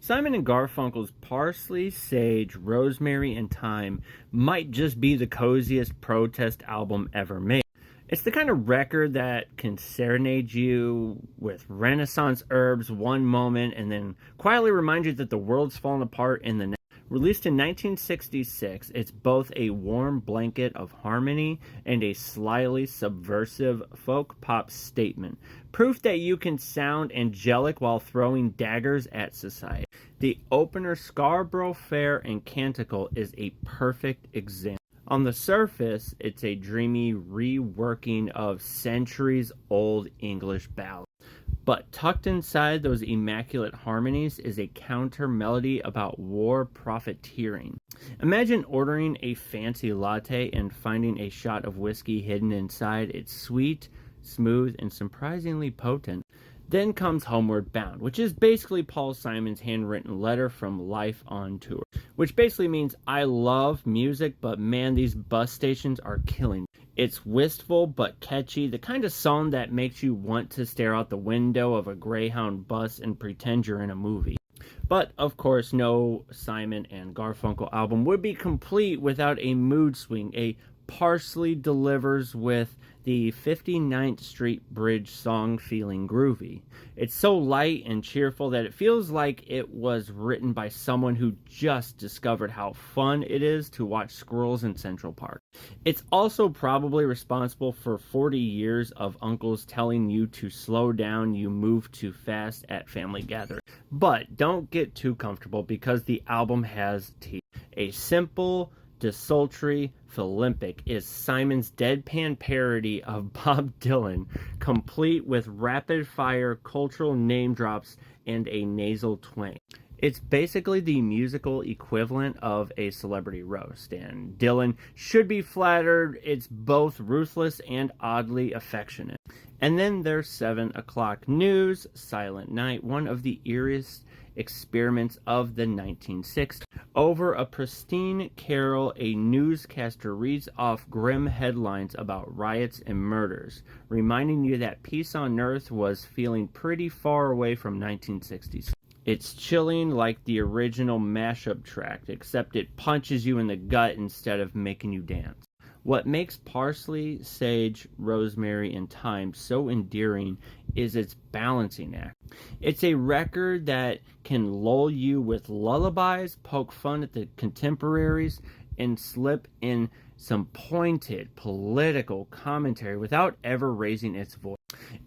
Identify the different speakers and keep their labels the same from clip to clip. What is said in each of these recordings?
Speaker 1: Simon and Garfunkel's Parsley, Sage, Rosemary, and Thyme might just be the coziest protest album ever made. It's the kind of record that can serenade you with Renaissance herbs one moment and then quietly remind you that the world's fallen apart in the next. Released in 1966, it's both a warm blanket of harmony and a slyly subversive folk pop statement. Proof that you can sound angelic while throwing daggers at society. The opener, Scarborough Fair and Canticle, is a perfect example. On the surface, it's a dreamy reworking of centuries-old English ballads. But tucked inside those immaculate harmonies is a counter melody about war profiteering. Imagine ordering a fancy latte and finding a shot of whiskey hidden inside. It's sweet, smooth, and surprisingly potent. Then comes Homeward Bound, which is basically Paul Simon's handwritten letter from life on tour. Which basically means, I love music, but man, these bus stations are killing me. It's wistful but catchy, the kind of song that makes you want to stare out the window of a Greyhound bus and pretend you're in a movie. But, of course, no Simon and Garfunkel album would be complete without a mood swing. A Parsley delivers with the 59th Street Bridge song Feeling Groovy. It's so light and cheerful that it feels like it was written by someone who just discovered how fun it is to watch squirrels in Central Park. It's also probably responsible for 40 years of uncles telling you to slow down, you move too fast at family gatherings. But don't get too comfortable because the album has teeth. A simple, desultory Philippic is Simon's deadpan parody of Bob Dylan, complete with rapid-fire cultural name drops and a nasal twang. It's basically the musical equivalent of a celebrity roast, and Dylan should be flattered. It's both ruthless and oddly affectionate. And then there's 7 O'Clock News, Silent Night, one of the eeriest experiments of the 1960s. Over a pristine carol, a newscaster reads off grim headlines about riots and murders, reminding you that peace on earth was feeling pretty far away from 1960s. It's chilling like the original mashup track, except it punches you in the gut instead of making you dance. What makes Parsley, Sage, Rosemary, and Thyme so endearing is its balancing act. It's a record that can lull you with lullabies, poke fun at the contemporaries, and slip in some pointed political commentary without ever raising its voice.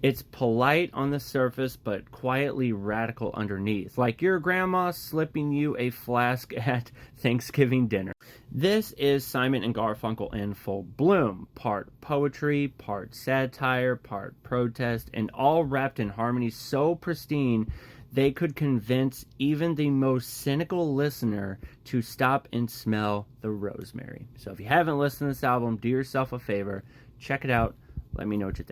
Speaker 1: It's polite on the surface, but quietly radical underneath, like your grandma slipping you a flask at Thanksgiving dinner. This is Simon and Garfunkel in full bloom, part poetry, part satire, part protest, and all wrapped in harmony so pristine they could convince even the most cynical listener to stop and smell the rosemary. So if you haven't listened to this album, do yourself a favor, check it out, let me know what you think.